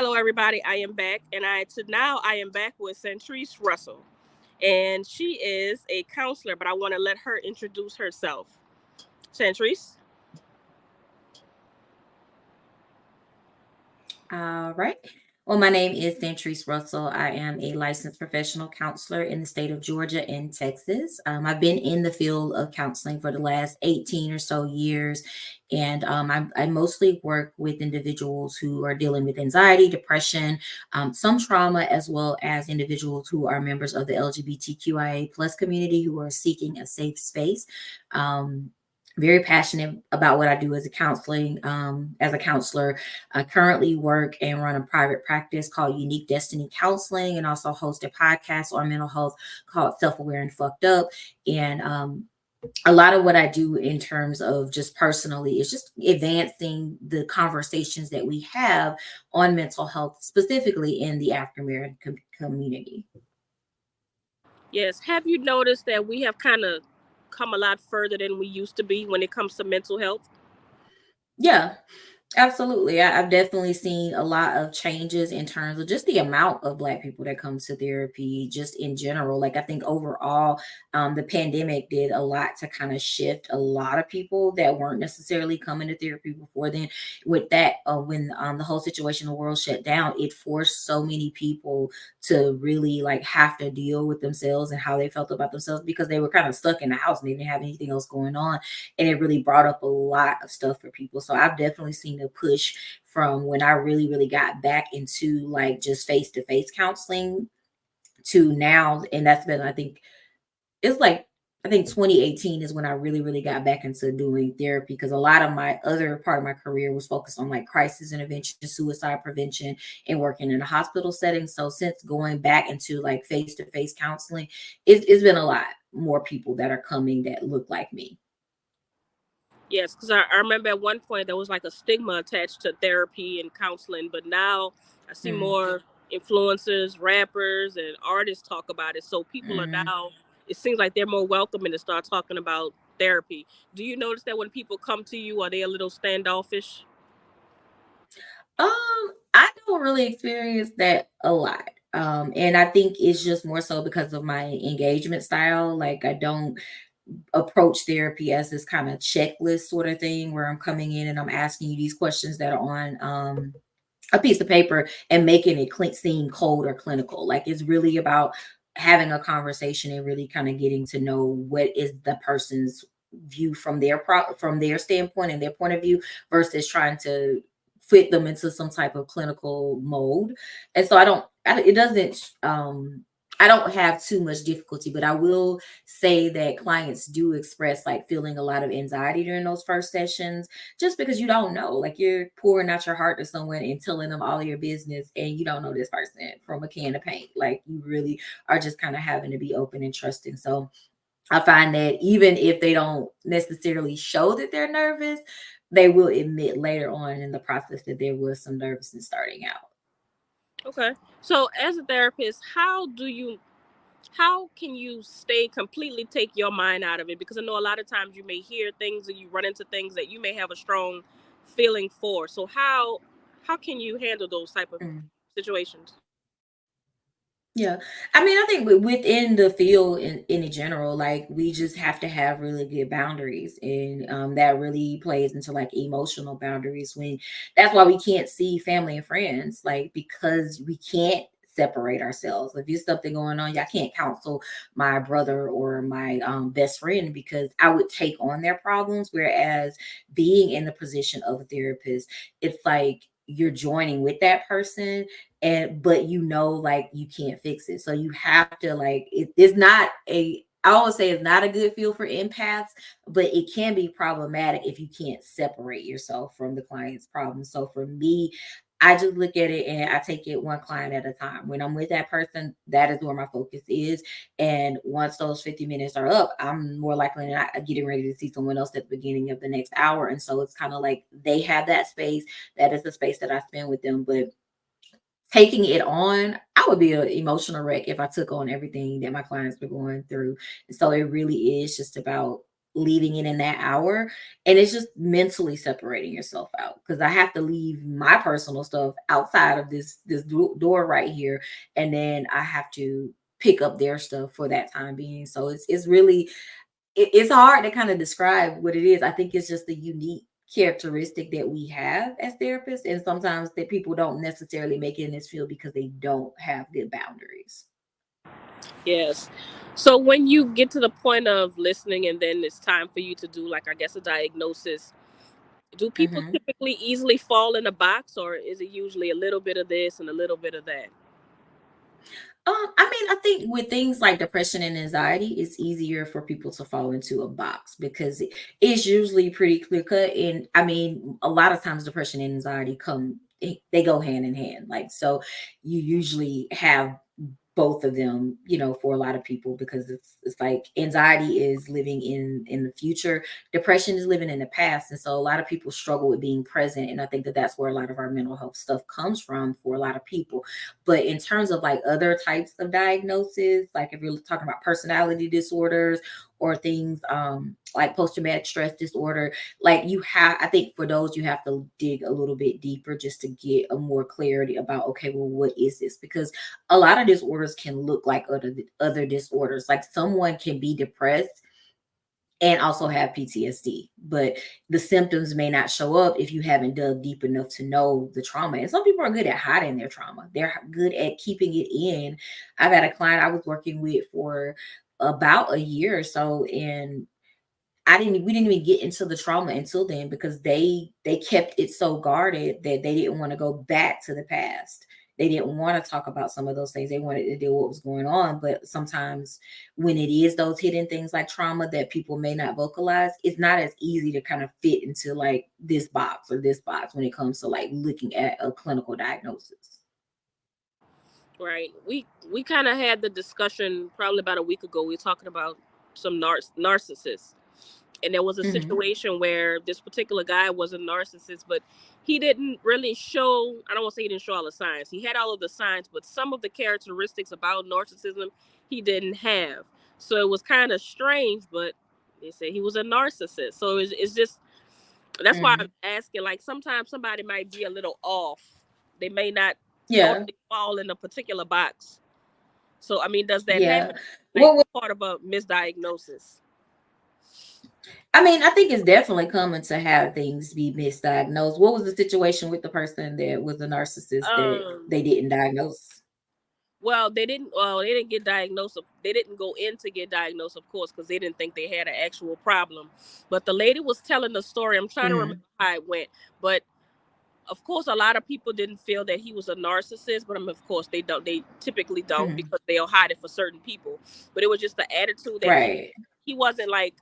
Hello, everybody. I am back, and I am back with Sandtrice Russell, and she is a counselor. But I want to let her introduce herself. Sandtrice. All right. Well, my name is Sandtrice Russell. I am a licensed professional counselor in the state of Georgia and Texas. I've been in the field of counseling for the last 18 or so years. And I mostly work with individuals who are dealing with anxiety, depression, some trauma, as well as individuals who are members of the LGBTQIA plus community who are seeking a safe space. Um, Very passionate about what I do as a counselor. I currently work and run a private practice called Unique Destiny Counseling, and also host a podcast on mental health called Self Aware and Fucked Up. And a lot of what I do in terms of just personally is just advancing the conversations that we have on mental health, specifically in the African American community. Yes. Have you noticed that we have kind of come a lot further than we used to be when it comes to mental health? Yeah, absolutely. I've definitely seen a lot of changes in terms of just the amount of Black people that come to therapy, just in general. Like, I think overall, the pandemic did a lot to kind of shift a lot of people that weren't necessarily coming to therapy before then. With that, when the whole situation in the world shut down, it forced so many people to really like have to deal with themselves and how they felt about themselves because they were kind of stuck in the house and they didn't have anything else going on, and it really brought up a lot of stuff for people. So I've definitely seen a push from when I really got back into like just face to face counseling to now. And that's been, I think, it's like, I think 2018 is when I really got back into doing therapy, because a lot of my other part of my career was focused on like crisis intervention, suicide prevention, and working in a hospital setting. So since going back into like face to face counseling, it's been a lot more people that are coming that look like me. Yes, because I remember at one point there was like a stigma attached to therapy and counseling, but now I see more influencers, rappers, and artists talk about it. So people are Mm-hmm. now, it seems like they're more welcoming to start talking about therapy. Do you notice that when people come to you, are they a little standoffish? I don't really experience that a lot. And I think it's just more so because of my engagement style. Like, I don't approach therapy as this kind of checklist sort of thing where I'm coming in and I'm asking you these questions that are on a piece of paper and making it seem cold or clinical. Like, it's really about having a conversation and really kind of getting to know what is the person's view from from their standpoint and their point of view, versus trying to fit them into some type of clinical mold. And so it doesn't I don't have too much difficulty, but I will say that clients do express like feeling a lot of anxiety during those first sessions, just because you don't know. Like, you're pouring out your heart to someone and telling them all of your business, and you don't know this person from a can of paint. Like, you really are just kind of having to be open and trusting. So I find that even if they don't necessarily show that they're nervous, they will admit later on in the process that there was some nervousness starting out. Okay. So as a therapist, how can you stay completely take your mind out of it? Because I know a lot of times you may hear things and you run into things that you may have a strong feeling for. So how can you handle those type of Mm. situations? Yeah. I mean, I think within the field in general, like, we just have to have really good boundaries. And that really plays into like emotional boundaries, when that's why we can't see family and friends, like, because we can't separate ourselves. If there's something going on, I can't counsel my brother or my best friend, because I would take on their problems. Whereas being in the position of a therapist, it's like you're joining with that person, and but like, you can't fix it, so you have to like, it's not a, I always say it's not a good feel for empaths, but it can be problematic if you can't separate yourself from the client's problem. So for me, I just look at it and I take it one client at a time. When I'm with that person, that is where my focus is. And once those 50 minutes are up, I'm more likely than not getting ready to see someone else at the beginning of the next hour. And so it's kind of like they have that space. That is the space that I spend with them. But taking it on, I would be an emotional wreck if I took on everything that my clients were going through. So it really is just about leaving it in that hour, and it's just mentally separating yourself out, because I have to leave my personal stuff outside of this door right here, and then I have to pick up their stuff for that time being. So it's really it's hard to kind of describe what it is. I think it's just a unique characteristic that we have as therapists, and sometimes that people don't necessarily make it in this field because they don't have good boundaries. Yes. So when you get to the point of listening and then it's time for you to do, like, I guess, a diagnosis, do people Mhm. typically easily fall in a box, or is it usually a little bit of this and a little bit of that? I mean, I think with things like depression and anxiety, it's easier for people to fall into a box because it's usually pretty clear cut. And I mean, a lot of times depression and anxiety they go hand in hand. Like, so you usually have both of them, for a lot of people, because it's like anxiety is living in the future, depression is living in the past, and so a lot of people struggle with being present, and I think that that's where a lot of our mental health stuff comes from for a lot of people. But in terms of like other types of diagnoses, like if you're talking about personality disorders or things like post-traumatic stress disorder, like I think for those you have to dig a little bit deeper just to get a more clarity about, okay, well, what is this? Because a lot of disorders can look like other disorders. Like someone can be depressed and also have PTSD, but the symptoms may not show up if you haven't dug deep enough to know the trauma. And some people are good at hiding their trauma. They're good at keeping it in. I've had a client I was working with for about a year or so, and we didn't even get into the trauma until then, because they kept it so guarded that they didn't want to go back to the past. They didn't want to talk about some of those things. They wanted to deal with what was going on. But sometimes when it is those hidden things like trauma that people may not vocalize, it's not as easy to kind of fit into like this box or this box when it comes to like looking at a clinical diagnosis. Right. We kind of had the discussion probably about a week ago. We were talking about some narcissists, and there was a Hmm. situation where this particular guy was a narcissist, but he didn't really show. I don't want to say he didn't show all the signs. He had all of the signs, but some of the characteristics about narcissism he didn't have. So it was kind of strange, but they said he was a narcissist. So it's just that's why I'm Hmm. asking. Like sometimes somebody might be a little off. They may not Yeah. totally fall in a particular box. So I mean, does that Yeah. happen? Like What part of a misdiagnosis? I mean, I think it's definitely common to have things be misdiagnosed. What was the situation with the person that was a narcissist that Um. they didn't diagnose? Well, they didn't. Well, they didn't get diagnosed. They didn't go in to get diagnosed, of course, because they didn't think they had an actual problem. But the lady was telling the story. I'm trying to remember Mhm, how it went. But of course, a lot of people didn't feel that he was a narcissist. But of course, they don't. They typically don't mhm. because they'll hide it for certain people. But it was just the attitude that Right. he wasn't like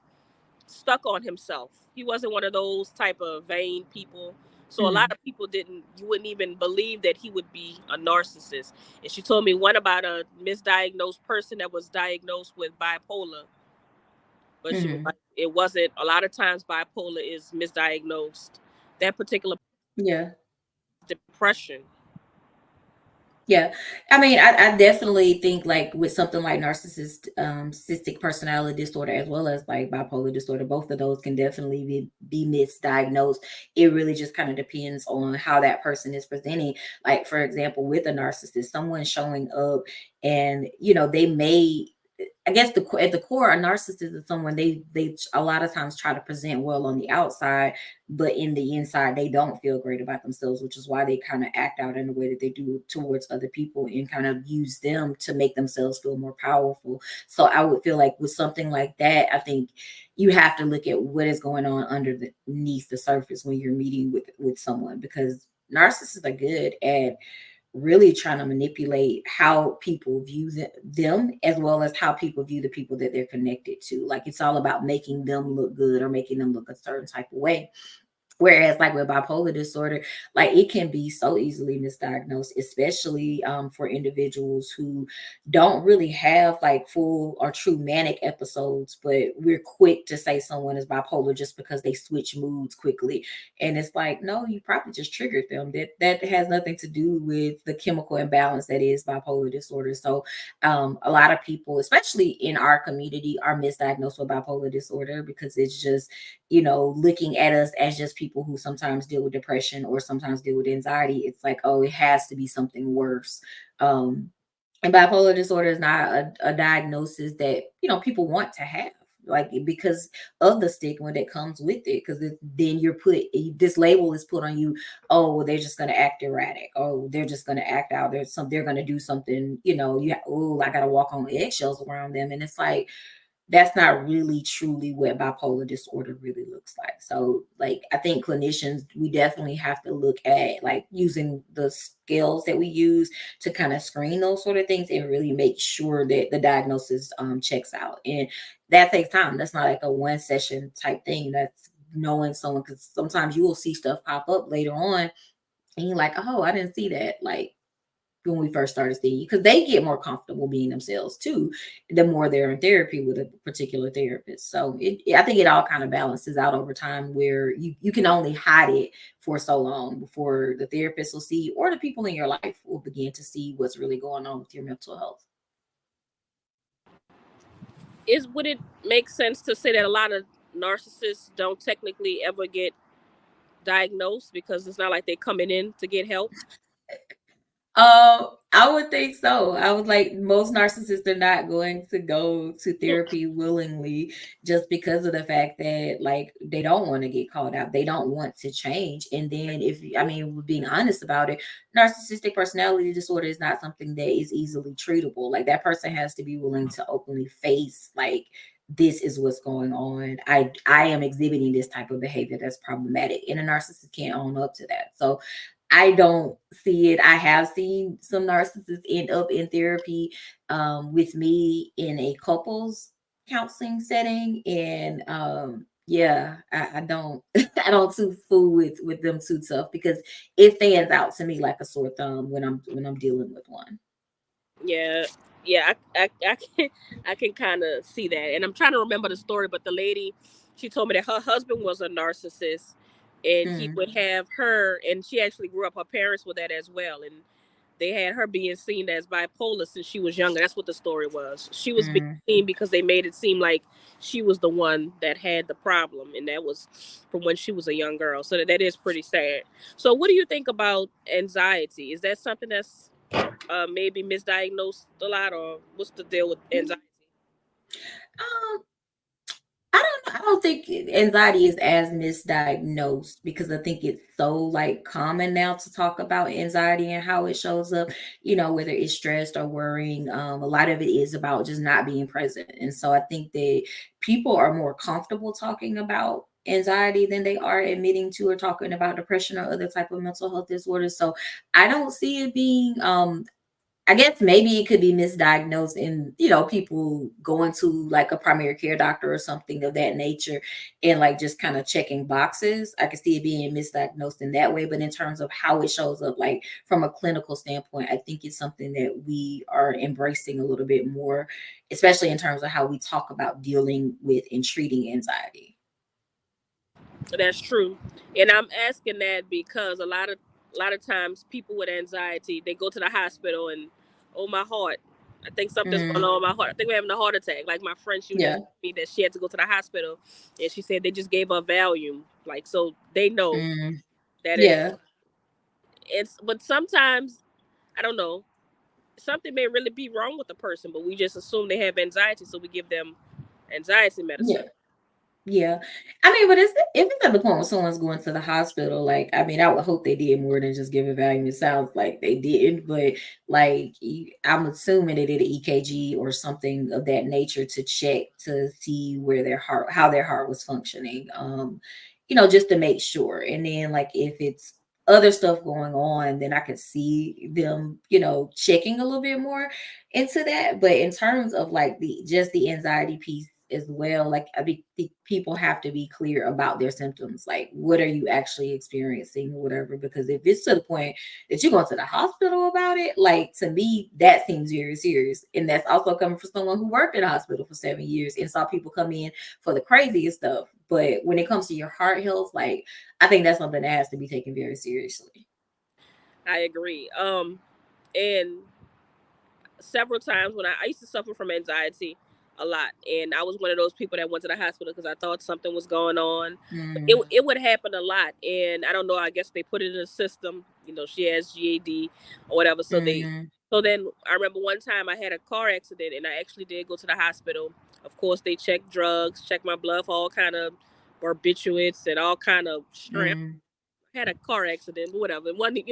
stuck on himself. He wasn't one of those type of vain people. So a lot Mhm, of people didn't you wouldn't even believe that he would be a narcissist. And she told me one about a misdiagnosed person that was diagnosed with bipolar. But she was mhm. like, it wasn't a lot of times bipolar is misdiagnosed. That particular Yeah. depression. Yeah. I mean, I definitely think like with something like cystic personality disorder, as well as like bipolar disorder, both of those can definitely be misdiagnosed. It really just kind of depends on how that person is presenting. Like, for example, with a narcissist, someone showing up and, they may, I guess at the core, a narcissist is someone they a lot of times try to present well on the outside, but in the inside they don't feel great about themselves, which is why they kind of act out in the way that they do towards other people and kind of use them to make themselves feel more powerful. So I would feel like with something like that, I think you have to look at what is going on underneath the surface when you're meeting with someone, because narcissists are good at really trying to manipulate how people view them, as well as how people view the people that they're connected to. Like, it's all about making them look good or making them look a certain type of way. Whereas like with bipolar disorder, like it can be so easily misdiagnosed, especially for individuals who don't really have like full or true manic episodes, but we're quick to say someone is bipolar just because they switch moods quickly. And it's like, no, you probably just triggered them. That has nothing to do with the chemical imbalance that is bipolar disorder. So a lot of people, especially in our community, are misdiagnosed with bipolar disorder because it's just, looking at us as just people who sometimes deal with depression or sometimes deal with anxiety. It's like, oh, it has to be something worse. Um, and bipolar disorder is not a diagnosis that, people want to have. Like because of the stigma that comes with it, because then this label is put on you. Oh, well, they're just going to act erratic. Oh, they're just going to act out. They're going to do something. Oh, I got to walk on eggshells around them, and it's like that's not really truly what bipolar disorder really looks like. So, like, I think clinicians, we definitely have to look at like using the skills that we use to kind of screen those sort of things and really make sure that the diagnosis checks out. And that takes time. That's not like a one session type thing. That's knowing someone, because sometimes you will see stuff pop up later on and you're like, oh, I didn't see that. Like, when we first started seeing you, because they get more comfortable being themselves too the more they're in therapy with a particular therapist. So I think it all kind of balances out over time, where you can only hide it for so long before the therapist will see, or the people in your life will begin to see what's really going on with your mental health. Would it make sense to say that a lot of narcissists don't technically ever get diagnosed because it's not like they're coming in to get help? I would think so. I would like most narcissists are not going to go to therapy willingly just because of the fact that like they don't want to get called out. They don't want to change. And then I mean, we're being honest about it, narcissistic personality disorder is not something that is easily treatable. Like that person has to be willing to openly face like this is what's going on. I am exhibiting this type of behavior that's problematic. And a narcissist can't own up to that. So I don't see it. I have seen some narcissists end up in therapy with me in a couples counseling setting, and yeah, I don't I don't too fool with them too tough because it stands out to me like a sore thumb when I'm dealing with one. Yeah, yeah, I can I can kind of see that, and I'm trying to remember the story. But the lady, she told me that her husband was a narcissist, and he Mm, would have her, and she actually grew up. Her parents were that as well, and they had her being seen as bipolar since she was younger. That's what the story was. She was being mm. seen because they made it seem like she was the one that had the problem, and that was from when she was a young girl. So that is pretty sad. So, what do you think about anxiety? Is that something that's maybe misdiagnosed a lot, or what's the deal with anxiety? Um, I don't know. I don't think anxiety is as misdiagnosed because I think it's so like common now to talk about anxiety and how it shows up, whether it's stressed or worrying. A lot of it is about just not being present. And so I think that people are more comfortable talking about anxiety than they are admitting to or talking about depression or other type of mental health disorders. So I don't see it being I guess maybe it could be misdiagnosed in, people going to like a primary care doctor or something of that nature and like just kind of checking boxes. I could see it being misdiagnosed in that way. But in terms of how it shows up, like from a clinical standpoint, I think it's something that we are embracing a little bit more, especially in terms of how we talk about dealing with and treating anxiety. That's true, and I'm asking that because a lot of times people with anxiety, they go to the hospital and, oh, my heart, I think something's going Mm, on with my heart. I think we're having a heart attack. Like my friend, she was just yeah. telling me that she had to go to the hospital, and she said they just gave her Valium, like so they know Mm, that yeah. it's. But sometimes I don't know, something may really be wrong with the person, but we just assume they have anxiety, so we give them anxiety medicine. Yeah. Yeah. I mean, but if it's at the point where someone's going to the hospital, like, I mean, I would hope they did more than just give a Valium. It sounds like they didn't, but like, I'm assuming they did an EKG or something of that nature to check to see how their heart was functioning, just to make sure. And then, like, if it's other stuff going on, then I could see them, checking a little bit more into that. But in terms of like the anxiety piece, as well. Like I think people have to be clear about their symptoms. Like, what are you actually experiencing or whatever? Because if it's to the point that you're going to the hospital about it, like to me, that seems very serious. And that's also coming from someone who worked in a hospital for 7 years and saw people come in for the craziest stuff. But when it comes to your heart health, like I think that's something that has to be taken very seriously. I agree. And several times when I used to suffer from anxiety a lot, and I was one of those people that went to the hospital because I thought something was going on. But Mm, it would happen a lot, and I don't know. I guess they put it in the system. You know, she has GAD or whatever. mm, So then I remember one time I had a car accident, and I actually did go to the hospital. Of course, they checked drugs, checked my blood for all kind of barbiturates and all kind of strep. mm, I had a car accident, but whatever. It wasn't,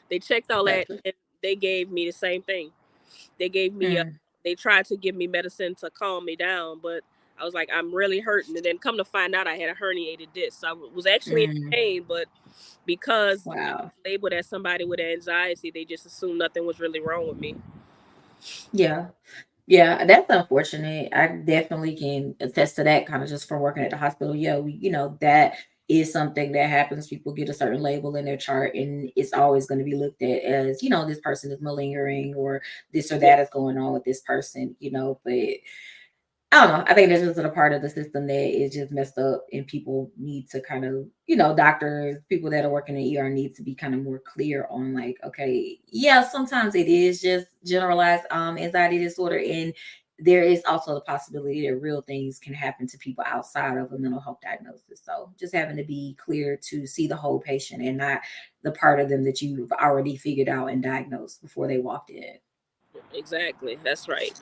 they checked all that, gotcha. and they gave me the same thing. They gave me Mm, they tried to give me medicine to calm me down, but I was like, I'm really hurting. And then come to find out, I had a herniated disc. So I was actually in mm. pain, but because I Wow. was labeled as somebody with anxiety, they just assumed nothing was really wrong with me. Yeah. Yeah, that's unfortunate. I definitely can attest to that kind of just from working at the hospital. Yeah, that is something that happens. People get a certain label in their chart, and it's always going to be looked at as, this person is malingering or this or Yeah, that is going on with this person. But I don't know. I think this is a part of the system that is just messed up, and people need to kind of, doctors, people that are working in ER need to be kind of more clear on like, okay, yeah, sometimes it is just generalized anxiety disorder, and there is also the possibility that real things can happen to people outside of a mental health diagnosis. So just having to be clear to see the whole patient and not the part of them that you've already figured out and diagnosed before they walked in. exactly. That's right.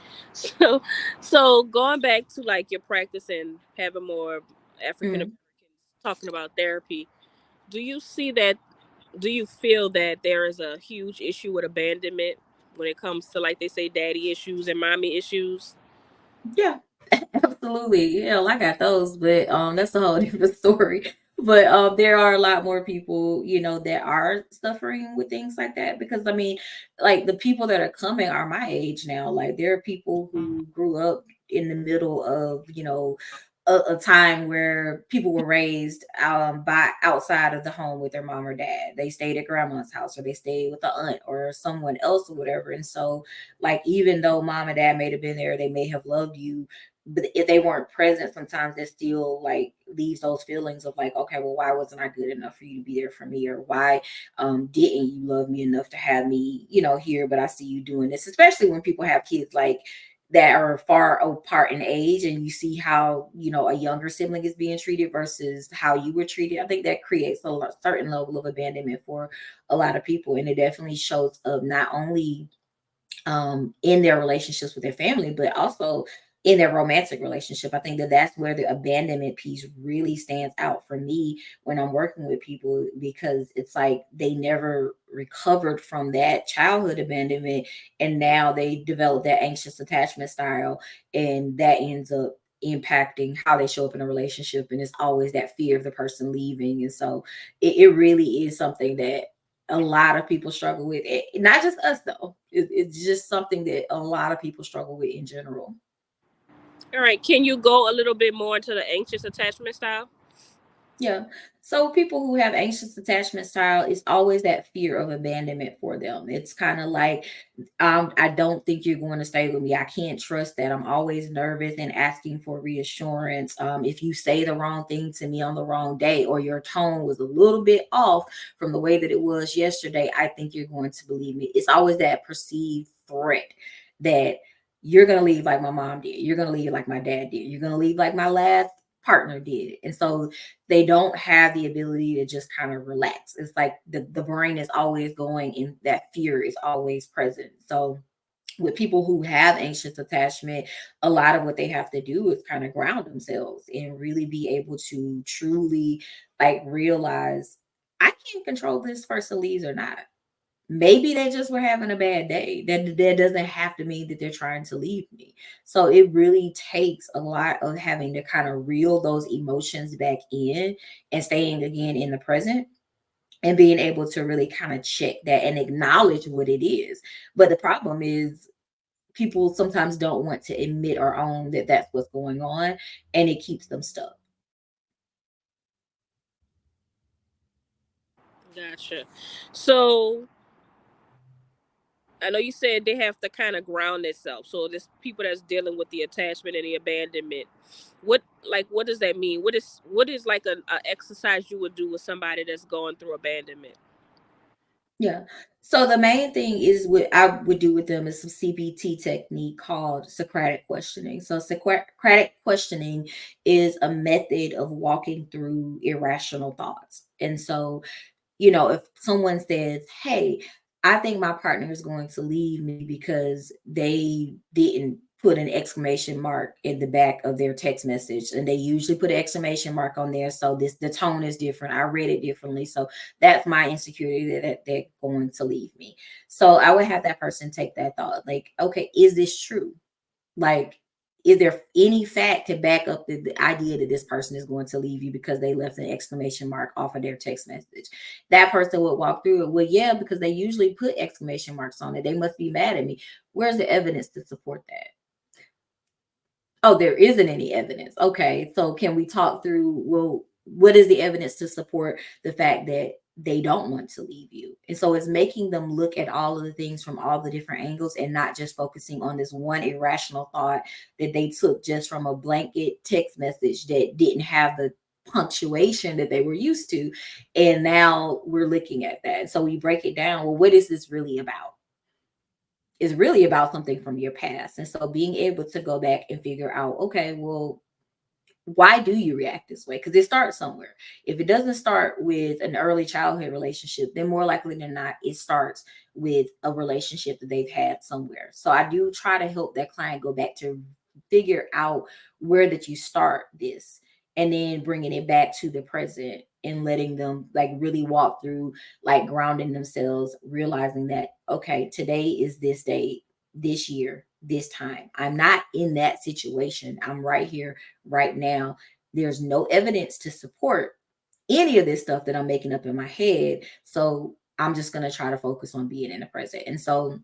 So going back to like your practice and having more African Mm, Americans talking about therapy, do you see that do you feel that there is a huge issue with abandonment when it comes to, like they say, daddy issues and mommy issues? yeah. Absolutely. Yeah, I got those, but that's a whole different story. But there are a lot more people, that are suffering with things like that because I mean, like the people that are coming are my age now. Like there are people who grew up in the middle of, a time where people were raised by outside of the home with their mom or dad. They stayed at grandma's house or they stayed with the aunt or someone else or whatever. And so like even though mom and dad may have been there, they may have loved you, but if they weren't present, sometimes it still like leaves those feelings of like, okay, well, why wasn't I good enough for you to be there for me, or why didn't you love me enough to have me, here? But I see you doing this, especially when people have kids like that are far apart in age, and you see how a younger sibling is being treated versus how you were treated. I think that creates certain level of abandonment for a lot of people, and it definitely shows up not only in their relationships with their family, but also in their romantic relationship. I think that that's where the abandonment piece really stands out for me when I'm working with people because it's like they never recovered from that childhood abandonment, and now they develop that anxious attachment style, and that ends up impacting how they show up in a relationship, and it's always that fear of the person leaving. And so it really is something that a lot of people struggle with it. Not just us though. It's just something that a lot of people struggle with in general. All right, can you go a little bit more into the anxious attachment style? Yeah. So people who have anxious attachment style, it's always that fear of abandonment for them. It's kind of like, I don't think you're going to stay with me. I can't trust that. I'm always nervous and asking for reassurance. If you say the wrong thing to me on the wrong day, or your tone was a little bit off from the way that it was yesterday, I think you're going to believe me. It's always that perceived threat that you're going to leave like my mom did. You're going to leave like my dad did. You're going to leave like my last partner did. And so they don't have the ability to just kind of relax. It's like the brain is always going and that fear is always present. So with people who have anxious attachment, a lot of what they have to do is kind of ground themselves and really be able to truly like realize I can't control this person leaves or not. Maybe they just were having a bad day. That doesn't have to mean that they're trying to leave me. So it really takes a lot of having to kind of reel those emotions back in and staying again in the present and being able to really kind of check that and acknowledge what it is. But the problem is people sometimes don't want to admit or own that that's what's going on, and it keeps them stuck. Gotcha. So I know you said they have to kind of ground themselves. So there's people that's dealing with the attachment and the abandonment. What does that mean? What is like a exercise you would do with somebody that's going through abandonment? Yeah. So the main thing is what I would do with them is some CBT technique called Socratic questioning. So Socratic questioning is a method of walking through irrational thoughts. And so, if someone says, "Hey, I think my partner is going to leave me because they didn't put an exclamation mark in the back of their text message," and they usually put an exclamation mark on there, so this the tone is different. I read it differently, so that's my insecurity that they're going to leave me. So I would have that person take that thought, like, okay, is this true? Like, is there any fact to back up the idea that this person is going to leave you because they left an exclamation mark off of their text message? That person would walk through it. Well, yeah, because they usually put exclamation marks on it. They must be mad at me. Where's the evidence to support that? Oh, there isn't any evidence. Okay. So can we talk through, well, what is the evidence to support the fact that they don't want to leave you? And so it's making them look at all of the things from all the different angles and not just focusing on this one irrational thought that they took just from a blanket text message that didn't have the punctuation that they were used to. And now we're looking at that. So we break it down. Well, what is this really about? Is really about something from your past. And so being able to go back and figure out, okay, well, why do you react this way? Because it starts somewhere. If it doesn't start with an early childhood relationship, then more likely than not, it starts with a relationship that they've had somewhere. So I do try to help that client go back to figure out where did you start this, and then bringing it back to the present and letting them like really walk through, like grounding themselves, realizing that, okay, today is this day, this year, this time. I'm not in that situation. I'm right here right now. There's no evidence to support any of this stuff that I'm making up in my head. So I'm just going to try to focus on being in the present. And so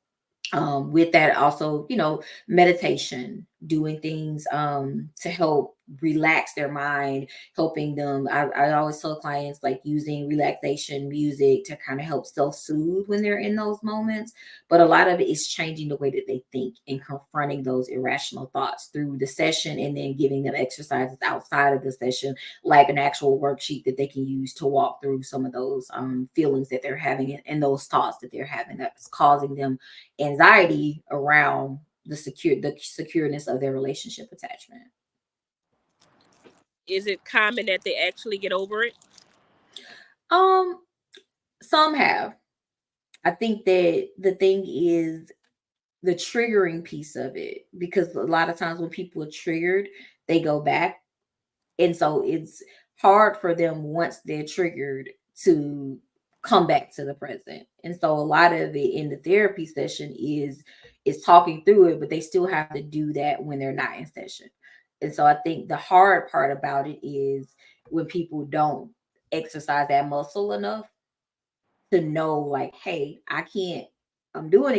with that also, meditation, doing things to help relax their mind, helping them. I always tell clients like using relaxation music to kind of help self-soothe when they're in those moments. But a lot of it is changing the way that they think and confronting those irrational thoughts through the session, and then giving them exercises outside of the session, like an actual worksheet that they can use to walk through some of those feelings that they're having, and those thoughts that they're having that's causing them anxiety around the secureness of their relationship attachment. Is it common that they actually get over it? Um, some have. I think that the thing is the triggering piece of it, because a lot of times when people are triggered, they go back. And so it's hard for them once they're triggered to come back to the present. And so a lot of it in the therapy session is talking through it, but they still have to do that when they're not in session. And so I think the hard part about it is when people don't exercise that muscle enough to know, like, hey, I can't, I'm doing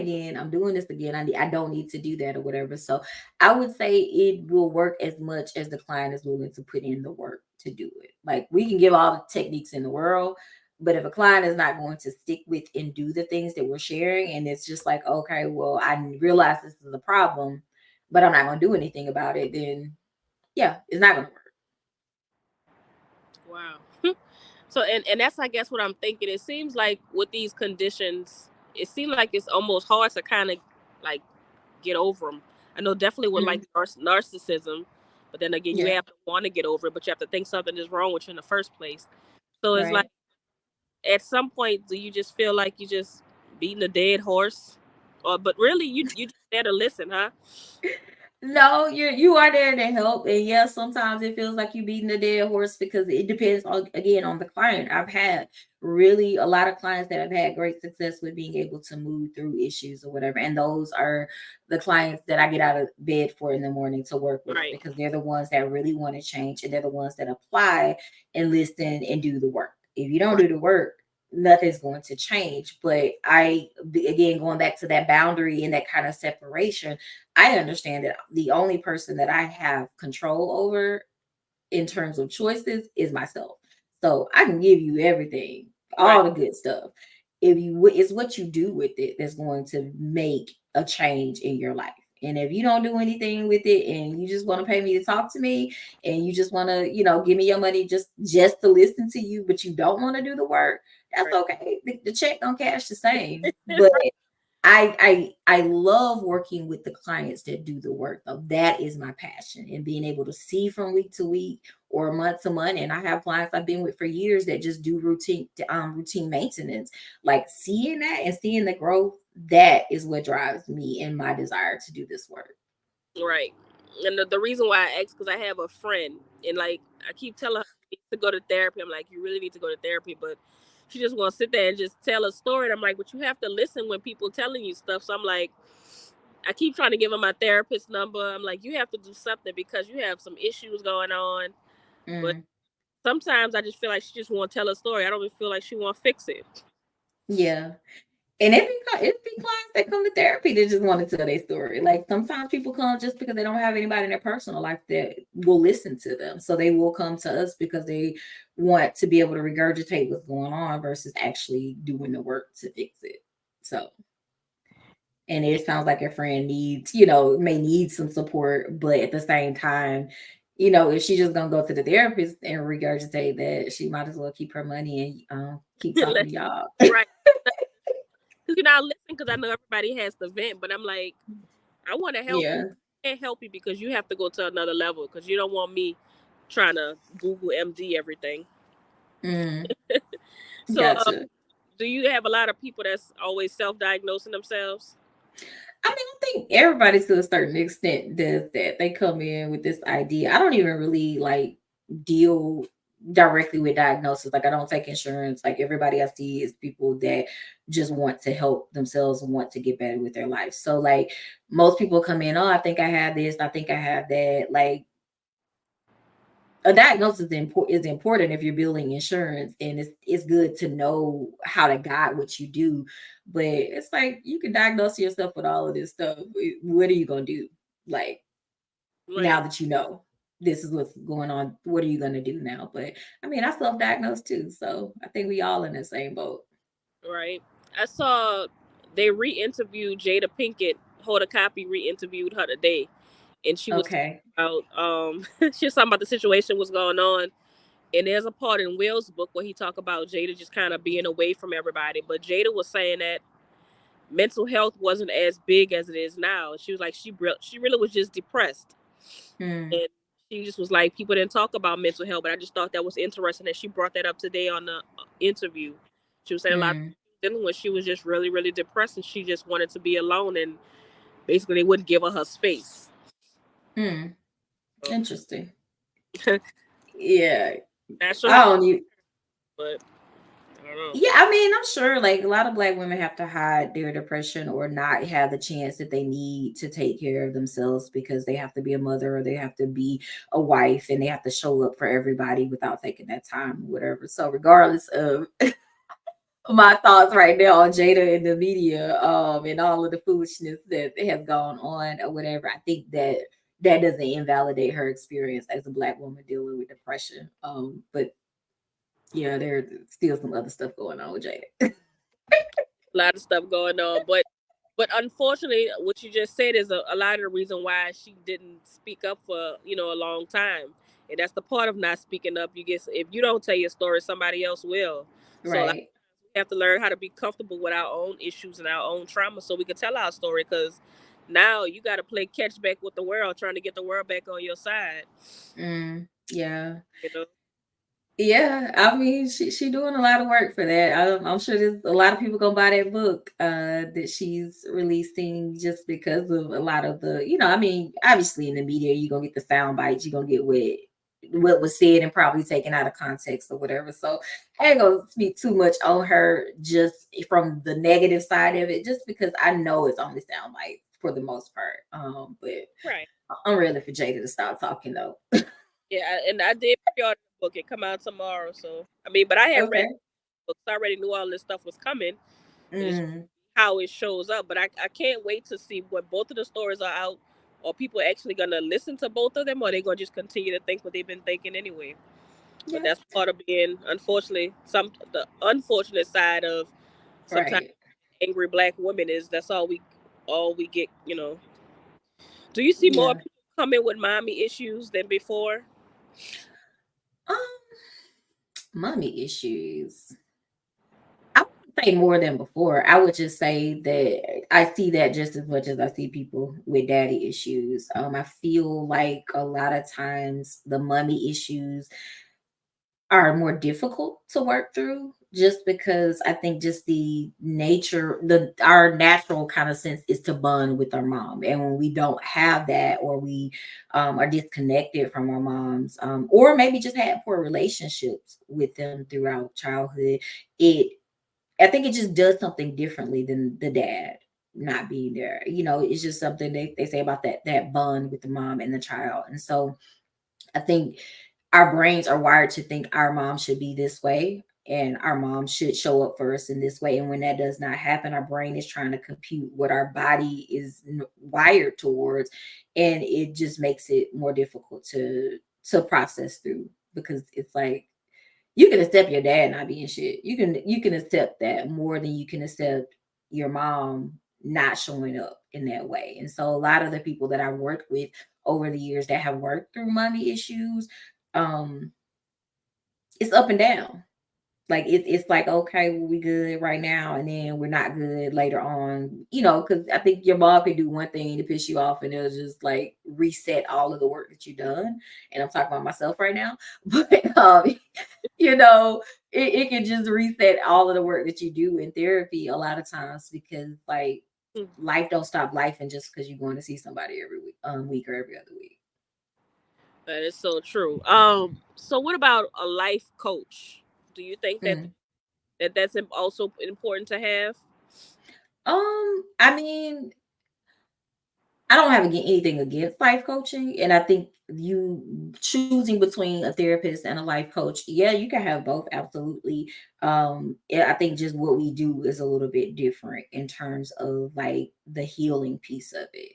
this again, I don't need to do that or whatever. So I would say it will work as much as the client is willing to put in the work to do it. Like, we can give all the techniques in the world, but if a client is not going to stick with and do the things that we're sharing, and it's just like, okay, well, I realize this is a problem, but I'm not going to do anything about it, then yeah, it's not going to work. Wow. So and that's I guess what I'm thinking. It seems like with these conditions, it seems like it's almost hard to kind of like get over them. I know definitely with Mhm. like narcissism, but then again, you Yeah. have to want to get over it, but you have to think something is wrong with you in the first place. So it's like Right. at some point, do you just feel like you just beating a dead horse, or but really you just there to listen, huh? No, you are there to help. And yes, sometimes it feels like you beating a dead horse because it depends on, again, on the client. I've had really a lot of clients that have had great success with being able to move through issues or whatever. And those are the clients that I get out of bed for in the morning to work with, Right. because they're the ones that really want to change, and they're the ones that apply and listen and do the work. If you don't Right. do the work, nothing's going to change. But again, going back to that boundary and that kind of separation, I understand that the only person that I have control over in terms of choices is myself. So I can give you everything, Right. all the good stuff. If you, it's what you do with it that's going to make a change in your life. And if you don't do anything with it, and you just want to pay me to talk to me, and you just want to, give me your money just to listen to you, but you don't want to do the work, that's Right. okay. The check don't cash the same. But I love working with the clients that do the work though. That is my passion, and being able to see from week to week or month to month. And I have clients I've been with for years that just do routine maintenance. Like seeing that and seeing the growth, that is what drives me and my desire to do this work. Right. And the reason why I asked, because I have a friend, and like I keep telling her she needs to go to therapy. I'm like, you really need to go to therapy, but she just want to sit there and just tell a story. And I'm like, but you have to listen when people telling you stuff. So I'm like, I keep trying to give her my therapist number. I'm like, you have to do something because you have some issues going on. But Mm, sometimes I just feel like she just want to tell a story. I don't even feel like she want to fix it. yeah. And it be clients that come to therapy that just want to tell their story. Like sometimes people come just because they don't have anybody in their personal life that will listen to them. So they will come to us because they want to be able to regurgitate what's going on versus actually doing the work to fix it. So, and it sounds like your friend needs, may need some support, but at the same time, if she's just gonna go to the therapist and regurgitate that, she might as well keep her money and keep talking to y'all. Right. Because I listen because I know everybody has the vent, but I'm like, I want to help you. Yeah. I can't help you because you have to go to another level because you don't want me trying to Google MD everything. Mm, So, gotcha. do you have a lot of people that's always self-diagnosing themselves? I mean, I think everybody to a certain extent does that. They come in with this idea. I don't even really like deal directly with diagnosis. Like I don't take insurance. Like everybody I see is people that just want to help themselves and want to get better with their life. So like most people come in, oh, I think I have this, I think I have that. Like a diagnosis is important if you're building insurance, and it's good to know how to guide what you do. But it's like you can diagnose yourself with all of this stuff. What are you gonna do? Like now Right, that you know this is what's going on, what are you gonna do now? But I mean, I self-diagnosed too, so I think we all in the same boat. right. I saw they re-interviewed Jada Pinkett. Hold a Copy re-interviewed her today, and she was Okay. talking about she was talking about the situation was going on. And there's a part in Will's book where he talk about Jada just kind of being away from everybody. But Jada was saying that mental health wasn't as big as it is now. She was like she really was just depressed, Hmm. and she just was like people didn't talk about mental health. But I just thought that was interesting that she brought that up today on the interview. She was saying a lot of Hmm. dealing with. She was just really depressed, and she just wanted to be alone, and basically they wouldn't give her space. Hmm. So, Interesting. Yeah. not sure I how, don't even. but I don't know. Yeah, I mean, I'm sure like a lot of black women have to hide their depression or not have the chance that they need to take care of themselves because they have to be a mother or they have to be a wife and they have to show up for everybody without taking that time or whatever. So regardless of my thoughts right now on Jada and the media, and all of the foolishness that has gone on or whatever, I think that that doesn't invalidate her experience as a black woman dealing with depression. But yeah, there's still some other stuff going on with Jada. A lot of stuff going on, but unfortunately, what you just said is a lot of the reason why she didn't speak up for a long time, and that's the part of not speaking up. You get if you don't tell your story, somebody else will. So like, Right. we have to learn how to be comfortable with our own issues and our own trauma, so we can tell our story. Because now you got to play catch back with the world, trying to get the world back on your side. Yeah. You know, Yeah, I mean, she doing a lot of work for that. I'm sure there's a lot of people gonna buy that book that she's releasing just because of a lot of the, I mean, obviously in the media you're gonna get the sound bites, you're gonna get what was said and probably taken out of context or whatever. So I ain't gonna speak too much on her just from the negative side of it, just because I know it's only sound bites for the most part. But right? I'm ready for Jada to stop talking though. Yeah, and I did pre-order the book. It come out tomorrow, so I mean, but I had read Okay. books. I already knew all this stuff was coming. It just Mm, how it shows up. But I can't wait to see when both of the stories are out. Or people actually gonna listen to both of them, or they gonna just continue to think what they've been thinking anyway. But yeah, that's part of being, unfortunately, some the unfortunate side of sometimes right. angry black women is that's all we get. Do you see more Yeah. people coming with mommy issues than before? Um, mommy issues. I would say more than before. I would just say that I see that just as much as I see people with daddy issues. I feel like a lot of times the mommy issues are more difficult to work through just because I think just the nature, the our natural kind of sense is to bond with our mom. And when we don't have that, or we are disconnected from our moms, or maybe just had poor relationships with them throughout childhood, it I think it just does something differently than the dad not being there. It's just something they say about that bond with the mom and the child. And so I think our brains are wired to think our mom should be this way and our mom should show up for us in this way. And when that does not happen, our brain is trying to compute what our body is wired towards, and it just makes it more difficult to process through, because it's like you can accept your dad not being shit. You can accept that more than you can accept your mom not showing up in that way. And so a lot of the people that I've worked with over the years that have worked through mommy issues, um, it's up and down. Like it's like, okay, well, we good right now, and then we're not good later on. Because I think your mom can do one thing to piss you off, and it'll just like reset all of the work that you've done. And I'm talking about myself right now, but you know, it can just reset all of the work that you do in therapy a lot of times, because like Hmm. life don't stop life, and just because you're going to see somebody every week or every other week. That is so true. So what about a life coach? Do you think that Mm. that's also important to have? I mean, I don't have anything against life coaching, and I think you choosing between a therapist and a life coach, yeah, you can have both, absolutely. Yeah, I think just what we do is a little bit different in terms of like the healing piece of it.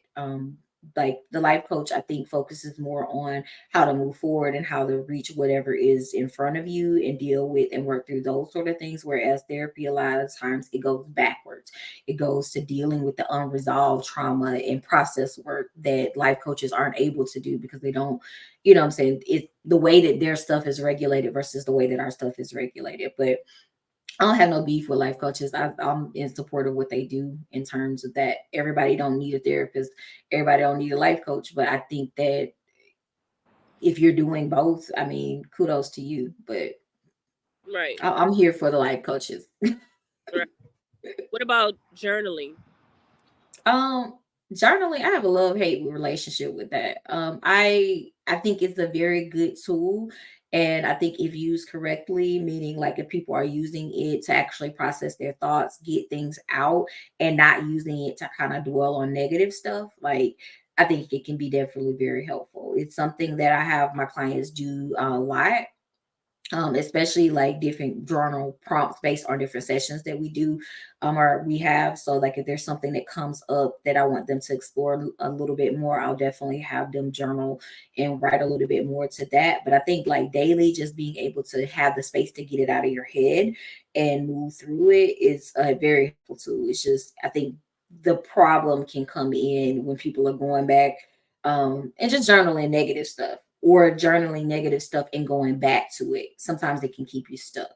Like the life coach, I think focuses more on how to move forward and how to reach whatever is in front of you and deal with and work through those sort of things. Whereas therapy, a lot of times, it goes backwards. It goes to dealing with the unresolved trauma and process work that life coaches aren't able to do, because they don't, I'm saying, it the way that their stuff is regulated versus the way that our stuff is regulated. But I don't have no beef with life coaches. I'm in support of what they do in terms of that. Everybody don't need a therapist. Everybody don't need a life coach. But I think that if you're doing both, I mean, kudos to you. But Right. I'm here for the life coaches. Right. What about journaling? Um, Journaling, I have a love-hate relationship with that. I think it's a very good tool. And I think if used correctly, meaning like if people are using it to actually process their thoughts, get things out, and not using it to kind of dwell on negative stuff, like I think it can be definitely very helpful. It's something that I have my clients do a lot, especially like different journal prompts based on different sessions that we do, or we have. So like if there's something that comes up that I want them to explore a little bit more, I'll definitely have them journal and write a little bit more to that. But I think like daily, just being able to have the space to get it out of your head and move through it is a very helpful tool. It's just, I think the problem can come in when people are going back, and just journaling negative stuff, or journaling negative stuff and going back to it. Sometimes it can keep you stuck.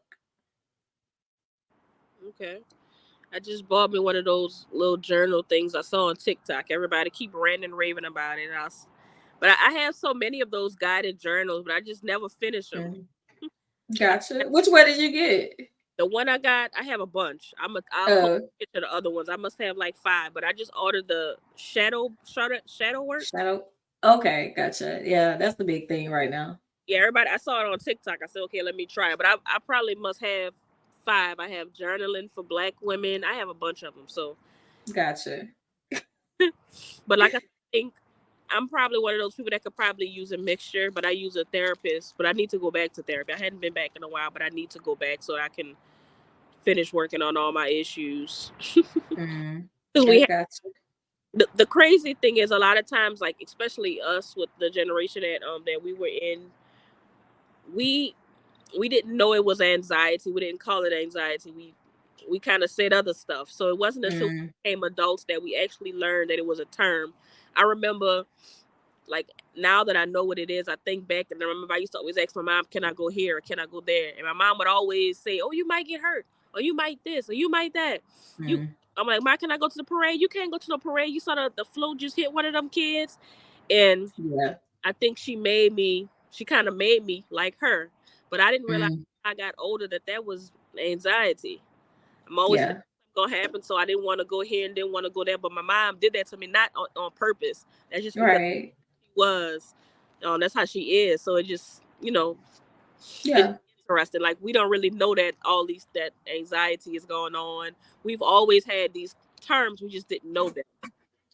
Okay. I just bought me one of those little journal things I saw on TikTok. Everybody keep ranting and raving about it. But I have so many of those guided journals, but I just never finish them. Mm, gotcha. Which one did you get? The one I got, I have a bunch. I'll post Uh, a picture of the other ones. I must have like five, but I just ordered the shadow work. Shadow. Okay, gotcha. Yeah, that's the big thing right now. Yeah, everybody. I saw it on TikTok. I said, okay, let me try it. But I probably must have five. I have journaling for Black women. I have a bunch of them. So, Gotcha. but like I think I'm probably one of those people that could probably use a mixture. But I use a therapist. But I need to go back to therapy. I hadn't been back in a while, but I need to go back so I can finish working on all my issues. Mm, Because I we have, got you. the crazy thing is, a lot of times, like especially us with the generation that we were in, we we didn't know it was anxiety. We didn't call it anxiety. We kind of said other stuff. So it wasn't until Mm, we became adults that we actually learned that it was a term. I remember, like, now that I know what it is, I think back and I remember I used to always ask my mom, "Can I go here or can I go there?" And my mom would always say, "Oh, you might get hurt, or you might this, or you might that." You, mm, I'm like, "Mom, can I go to the parade?" "You can't go to the parade. You saw the float just hit one of them kids," and yeah. I think she kind of made me like her, but I didn't realize Mm, when I got older that that was anxiety. I'm always thinking yeah. something gonna happen, so I didn't want to go here and didn't want to go there. But my mom did that to me, not on purpose. That's just because Right. she was. That's how she is. So it just, it's Yeah. interesting. Like we don't really know that all these that anxiety is going on. We've always had these terms. We just didn't know that.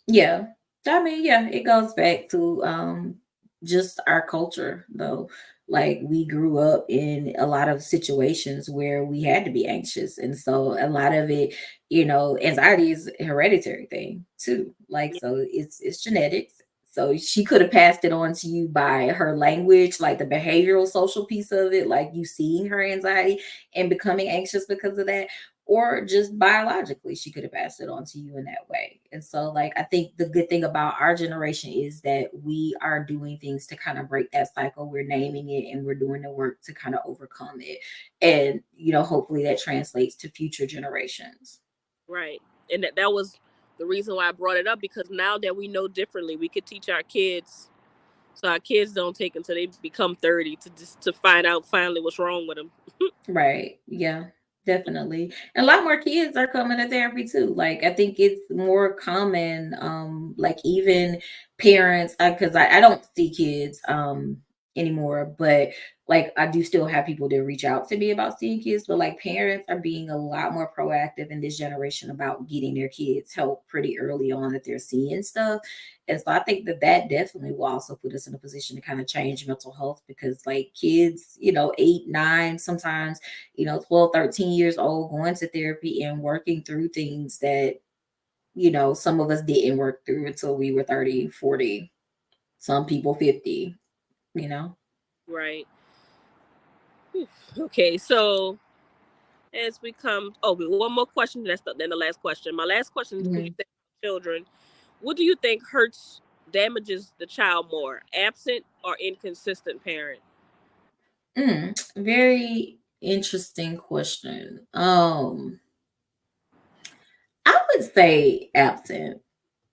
Yeah. I mean, yeah, it goes back to just our culture though. Like we grew up in a lot of situations where we had to be anxious. And so a lot of it, anxiety is a hereditary thing too. Like Yeah, so it's genetics. So she could have passed it on to you by her language, like the behavioral social piece of it, like you seeing her anxiety and becoming anxious because of that, or just biologically she could have passed it on to you in that way. And so like I think the good thing about our generation is that we are doing things to kind of break that cycle. We're naming it and we're doing the work to kind of overcome it, and hopefully that translates to future generations. right. And that was the reason why I brought it up, because now that we know differently, we could teach our kids, so our kids don't take until they become 30 to find out finally what's wrong with them. Right. Yeah, definitely. And a lot more kids are coming to therapy too. Like I think it's more common, like even parents, because I don't see kids anymore, but like I do still have people that reach out to me about seeing kids, but like parents are being a lot more proactive in this generation about getting their kids help pretty early on that they're seeing stuff. And so I think that that definitely will also put us in a position to kind of change mental health, because like kids, 8, 9, sometimes, 12, 13 years old, going to therapy and working through things that, some of us didn't work through until we were 30, 40, some people 50, you know? Right. Okay, so as we come, oh, but one more question. Then the last question. My last question, because you Mhm. said children. What do you think damages the child more, absent or inconsistent parent? Very interesting question. I would say absent.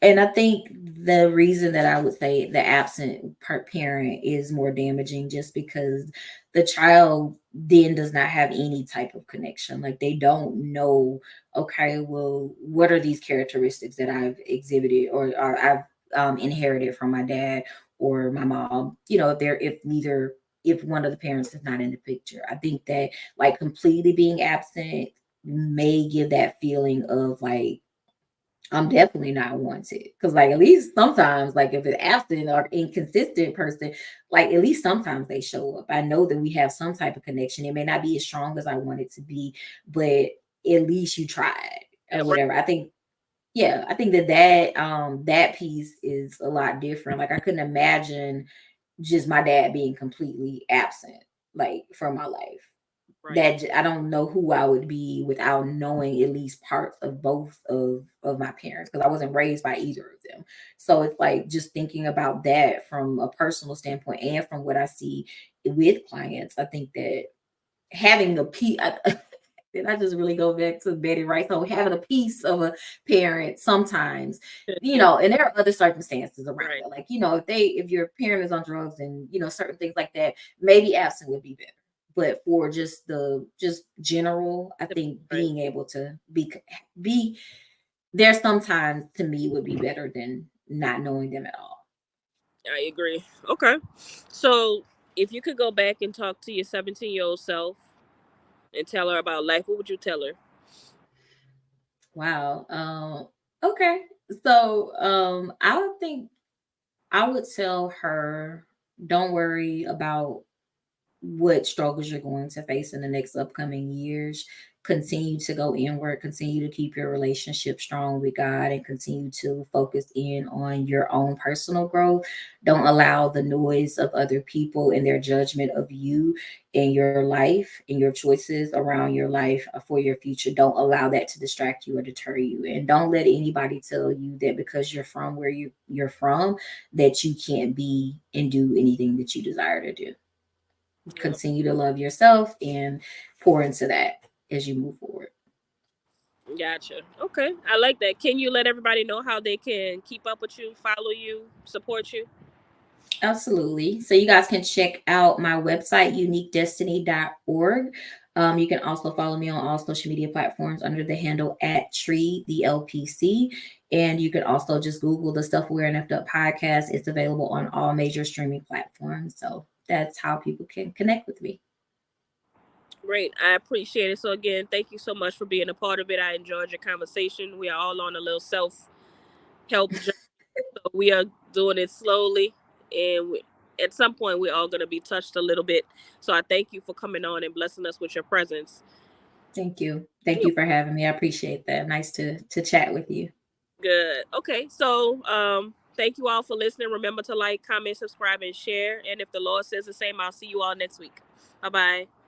And I think the reason that I would say the absent parent is more damaging just because the child then does not have any type of connection. Like they don't know, okay, well, what are these characteristics that I've exhibited or I've inherited from my dad or my mom? If one of the parents is not in the picture. I think that like completely being absent may give that feeling of like I'm definitely not wanted. Cause like at least sometimes, like if it's absent or inconsistent person, like at least sometimes they show up. I know that we have some type of connection. It may not be as strong as I want it to be, but at least you tried or Yeah, right. whatever. I think, yeah, I think that piece is a lot different. Like I couldn't imagine just my dad being completely absent, like from my life. Right. I don't know who I would be without knowing at least parts of both of my parents, because I wasn't raised by either of them. So it's like just thinking about that from a personal standpoint and from what I see with clients. I think that having a piece, and I just really go back to Betty Wright. So having a piece of a parent sometimes, and there are other circumstances around Right. it. Like, if your parent is on drugs and, certain things like that, maybe absent would be better. But for just general, I think Right. being able to be there sometimes to me would be better than not knowing them at all. I agree. Okay. So if you could go back and talk to your 17-year-old self and tell her about life, what would you tell her? Wow. Okay. So I would think I would tell her, don't worry about what struggles you're going to face in the next upcoming years. continue to go inward, continue to keep your relationship strong with God, and continue to focus in on your own personal growth. Don't allow the noise of other people and their judgment of you and your life and your choices around your life for your future. Don't allow that to distract you or deter you. And don't let anybody tell you that because you're from where you're from, that you can't be and do anything that you desire to do. Yep. Continue to love yourself and pour into that as you move forward. Gotcha. Okay. I like that. Can you let everybody know how they can keep up with you, follow you, support you? Absolutely. So you guys can check out my website, uniquedestiny.org. You can also follow me on all social media platforms under the handle at Tree the LPC. And you can also just Google the Stuff We're Enough Up podcast. It's available on all major streaming platforms. So that's how people can connect with me. Great. I appreciate it. So again, thank you so much for being a part of it. I enjoyed your conversation. We are all on a little self help journey. So we are doing it slowly, and at some point we're all going to be touched a little bit. So I thank you for coming on and blessing us with your presence. Thank you. Thank Yeah. you for having me. I appreciate that. Nice to chat with you. Good. Okay. So thank you all for listening. Remember to like, comment, subscribe, and share. And if the Lord says the same, I'll see you all next week. Bye bye.